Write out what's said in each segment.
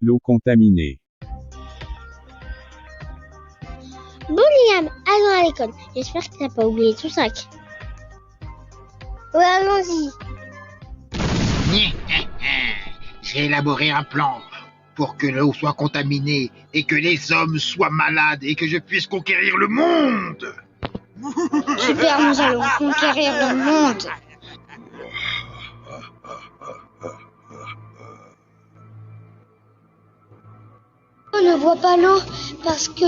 l'eau contaminée. Bon Liam, allons à l'école. J'espère que t'as pas oublié ton sac. Ouais, allons-y. J'ai élaboré un plan pour que l'eau soit contaminée et que les hommes soient malades et que je puisse conquérir le monde. Super, nous allons conquérir le monde. On ne boit pas l'eau parce que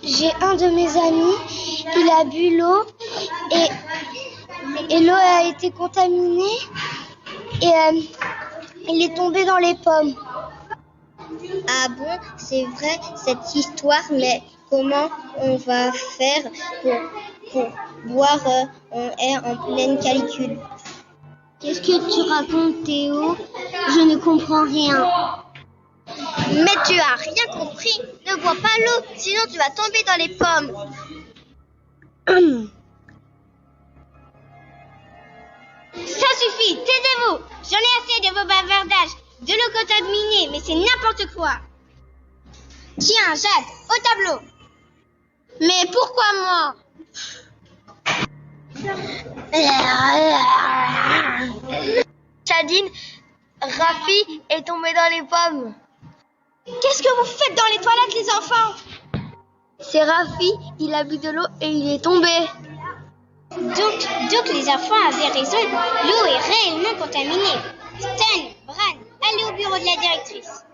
j'ai un de mes amis, il a bu l'eau et l'eau a été contaminée et il est tombé dans les pommes. Ah bon, c'est vrai cette histoire, mais comment on va faire pour boire en pleine canicule? Qu'est-ce que tu racontes, Théo? Je ne comprends rien. Mais tu as rien compris. Ne bois pas l'eau, sinon tu vas tomber dans les pommes. Ça suffit, taisez-vous. J'en ai assez de vos bavardages. De l'eau contaminée, mais c'est n'importe quoi. Tiens, Jade, au tableau. Mais pourquoi moi? Jadine, Rafi est tombé dans les pommes. Qu'est-ce que vous faites dans les toilettes, les enfants? C'est Rafi, il a bu de l'eau et il est tombé. Donc les enfants avaient raison, l'eau est réellement contaminée. Stan, Bran, allez au bureau de la directrice.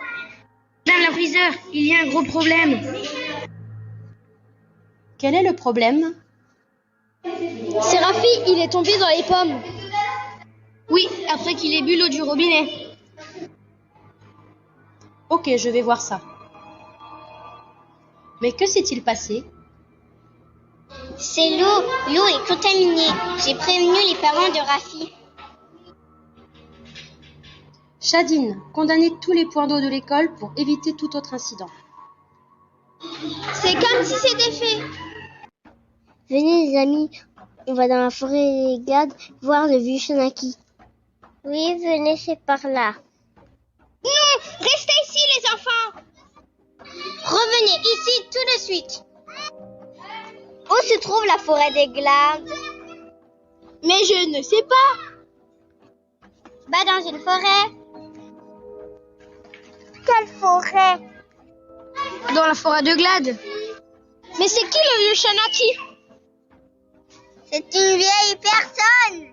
Madame la friseur, il y a un gros problème. Quel est le problème? C'est Rafi, il est tombé dans les pommes. Oui, après qu'il ait bu l'eau du robinet. Ok, je vais voir ça. Mais que s'est-il passé? C'est l'eau. L'eau est contaminée. J'ai prévenu les parents de Rafi. Jadine, condamnez tous les points d'eau de l'école pour éviter tout autre incident. C'est comme si c'était fait. Venez les amis, on va dans la forêt des Glades voir le vieux Shanaki. Oui, venez, c'est par là. Non, restez ici les enfants. Revenez ici tout de suite. Où se trouve la forêt des Glades? Mais je ne sais pas. Bah dans une forêt. Quelle forêt? Dans la forêt de Glade. Mais c'est qui le vieux Shanaki? C'est une vieille personne.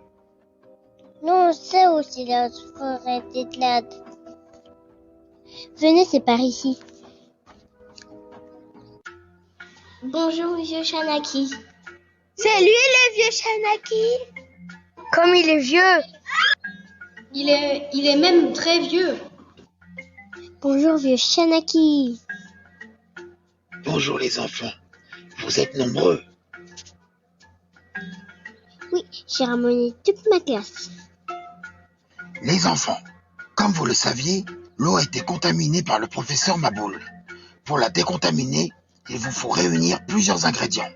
Nous on sait aussi la forêt des Glades. Venez, c'est par ici. Bonjour, vieux Shanaki. C'est lui le vieux Shanaki? Comme il est vieux. Il est même très vieux. Bonjour, vieux Shanaki. Bonjour les enfants, vous êtes nombreux. Oui, j'ai ramené toute ma classe. Les enfants, comme vous le saviez, l'eau a été contaminée par le professeur Maboul. Pour la décontaminer, il vous faut réunir plusieurs ingrédients.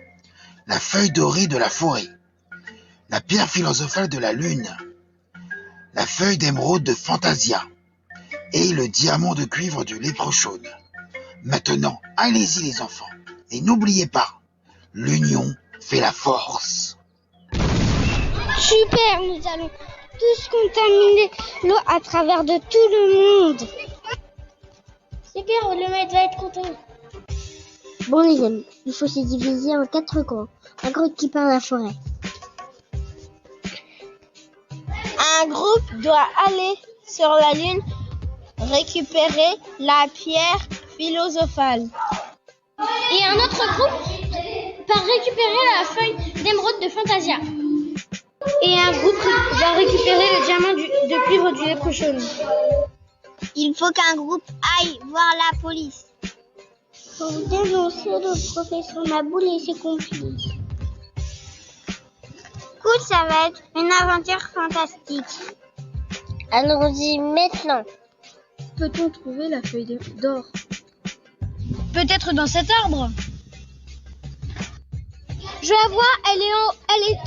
La feuille dorée de la forêt, la pierre philosophale de la lune, la feuille d'émeraude de Fantasia et le diamant de cuivre du léprechaune. Maintenant, allez-y les enfants. Et n'oubliez pas, l'union fait la force. Super, nous allons tous contaminer l'eau à travers de tout le monde. Super, le maître va être content. Bon les amis, il faut se diviser en 4 groupes. Un groupe qui part à la forêt. Un groupe doit aller sur la lune récupérer la pierre philosophale. Et un autre groupe part récupérer la feuille d'émeraude de Fantasia. Et un groupe va récupérer le diamant de cuivre du léprechaune. Il faut qu'un groupe aille voir la police. Pour dénoncer le professeur Maboul et ses complices. Cool, ça va être une aventure fantastique. Allons-y maintenant. Peut-on trouver la feuille d'or? Peut-être dans cet arbre. Je la vois, elle est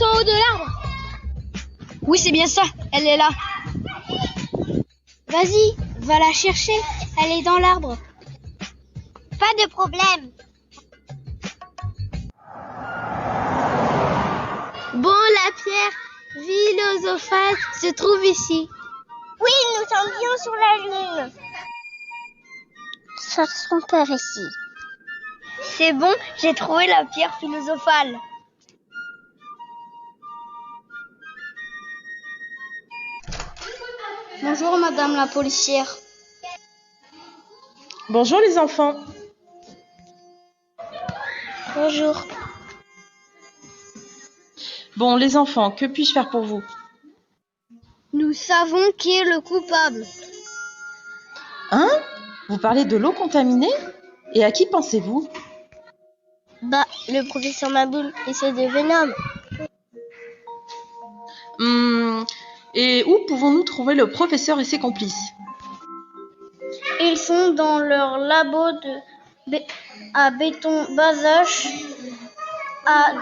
en haut de l'arbre. Oui, c'est bien ça, elle est là. Vas-y, Va la chercher, elle est dans l'arbre. Pas de problème. Bon, la pierre philosophale se trouve ici. Oui, nous sommes bien sur la lune. Cherche son père ici. C'est bon, j'ai trouvé la pierre philosophale. Bonjour madame la policière. Bonjour les enfants. Bonjour. Bon, les enfants, que puis-je faire pour vous? Nous savons qui est le coupable. Hein? Vous parlez de l'eau contaminée? Et à qui pensez-vous? Bah, le professeur Maboul et ses deux Venom. Et où pouvons-nous trouver le professeur et ses complices? Ils sont dans leur labo à béton Bazoche, à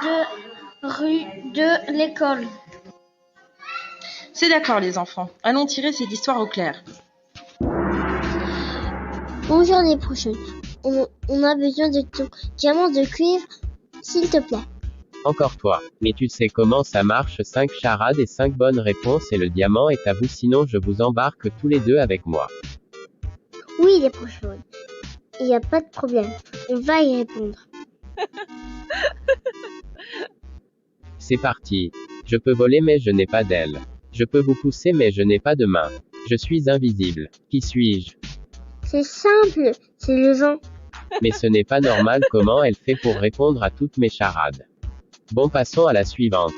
2 rue de l'école. C'est d'accord les enfants, allons tirer cette histoire au clair. Bonjour les prochains. On a besoin de ton diamant de cuivre, s'il te plaît. Encore toi. Mais tu sais comment ça marche, 5 charades et 5 bonnes réponses et le diamant est à vous, sinon je vous embarque tous les deux avec moi. Oui les prochains. Il n'y a pas de problème. On va y répondre. C'est parti. Je peux voler mais je n'ai pas d'aile. Je peux vous pousser mais je n'ai pas de main. Je suis invisible. Qui suis-je? C'est simple, c'est le vent. Mais ce n'est pas normal, comment elle fait pour répondre à toutes mes charades? Bon, passons à la suivante.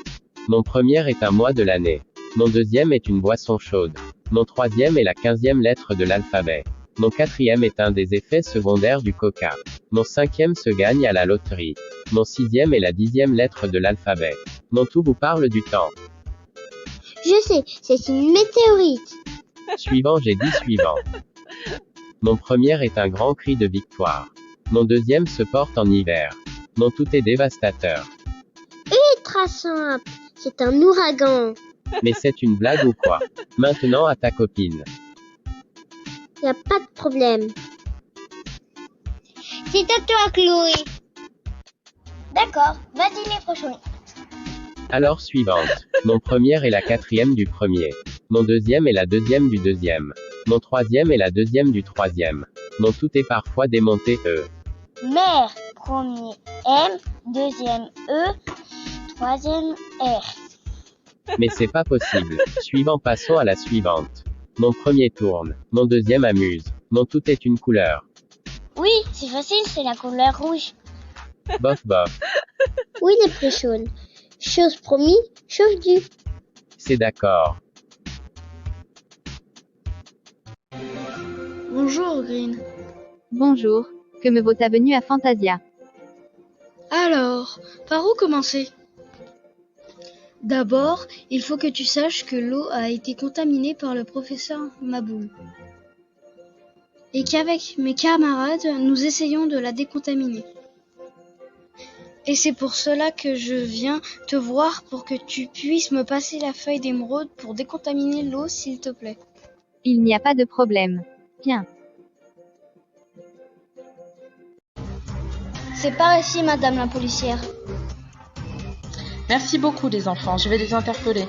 Mon premier est un mois de l'année. Mon deuxième est une boisson chaude. Mon troisième est la 15e lettre de l'alphabet. Mon quatrième est un des effets secondaires du coca. Mon cinquième se gagne à la loterie. Mon sixième est la 10e lettre de l'alphabet. Mon tout vous parle du temps. Je sais, c'est une météorite. Suivant, j'ai dit suivant. Mon premier est un grand cri de victoire. Mon deuxième se porte en hiver. Mon tout est dévastateur. Ultra simple, c'est un ouragan. Mais c'est une blague ou quoi? Maintenant à ta copine. Y a pas de problème. C'est à toi, Chloé. D'accord, vas-y les prochains. Alors suivante. Mon premier est la 4e du premier. Mon deuxième est la 2e du deuxième. Mon troisième est la 2e du troisième. Mon tout est parfois démonté E. Mère, premier M, deuxième E, troisième R. Mais c'est pas possible. Suivant, passons à la suivante. Mon premier tourne. Mon deuxième amuse. Mon tout est une couleur. Oui, c'est facile, c'est la couleur rouge. Bof bof. Oui, les préchaunes. Chose promis, chose due. C'est d'accord. Bonjour Green. Bonjour, que me vaut ta venue à Fantasia? Alors, par où commencer? D'abord, il faut que tu saches que l'eau a été contaminée par le professeur Maboul. Et qu'avec mes camarades, nous essayons de la décontaminer. Et c'est pour cela que je viens te voir pour que tu puisses me passer la feuille d'émeraude pour décontaminer l'eau, s'il te plaît. Il n'y a pas de problème. Bien. C'est par ici, madame la policière. Merci beaucoup les enfants, je vais les interpeller.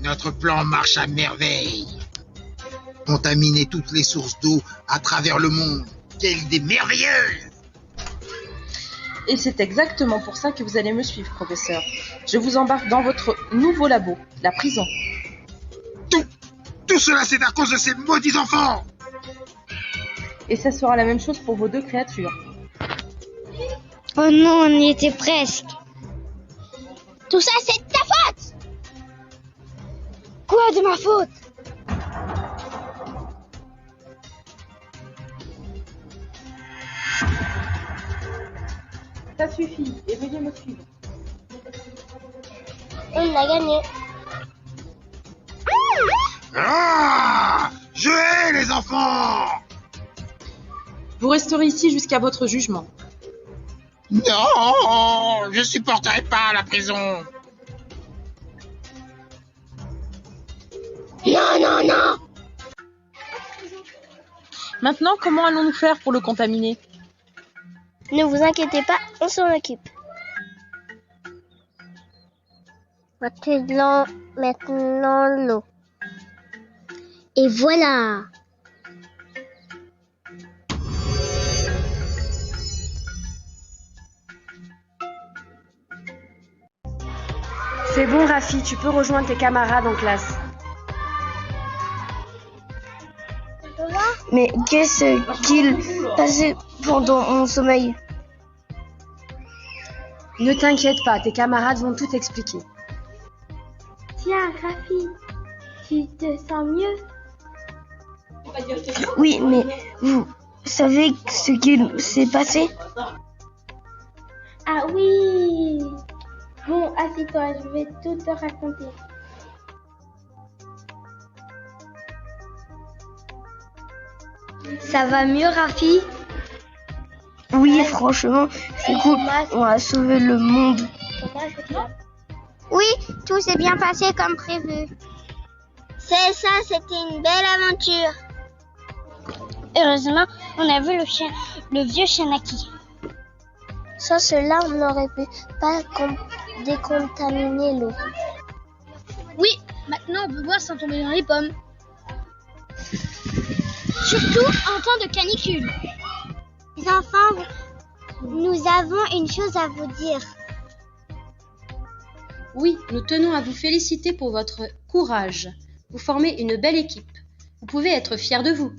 Notre plan marche à merveille. Contaminer toutes les sources d'eau à travers le monde. Quelle idée merveilleuse! Et c'est exactement pour ça que vous allez me suivre, professeur. Je vous embarque dans votre nouveau labo, la prison. Tout cela, c'est à cause de ces maudits enfants! Et ça sera la même chose pour vos deux créatures. Oh non, on y était presque. Tout ça, c'est de ta faute! Quoi de ma faute? Ça suffit, et veuillez me suivre. On a gagné. Ah! Je hais les enfants! Vous resterez ici jusqu'à votre jugement. Non! Je supporterai pas la prison! Non, non, non! Maintenant, comment allons-nous faire pour le contaminer? Ne vous inquiétez pas, on s'en occupe. Maintenant l'eau. Et voilà! C'est bon, Rafi, tu peux rejoindre tes camarades en classe. Mais qu'est-ce qu'il passait pendant mon sommeil? Ne t'inquiète pas, tes camarades vont tout expliquer. Tiens, Rafi, tu te sens mieux? Oui, mais vous savez ce qu'il s'est passé? Ah oui! Bon, assieds-toi, je vais tout te raconter. Ça va mieux, Rafi? Oui, franchement, c'est cool. On a sauvé le monde. Oui, tout s'est bien passé comme prévu. C'est ça, c'était une belle aventure. Heureusement, on a vu le vieux Shanaki. Sans cela, on n'aurait pu pas décontaminer l'eau. Oui, maintenant on peut boire sans tomber dans les pommes. Surtout en temps de canicule. Les enfants, nous avons une chose à vous dire. Oui, nous tenons à vous féliciter pour votre courage. Vous formez une belle équipe. Vous pouvez être fiers de vous.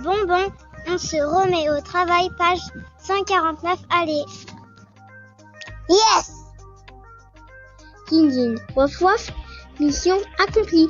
Bon, on se remet au travail, page 149, allez. Yes! Yin, wof, wof, mission accomplie.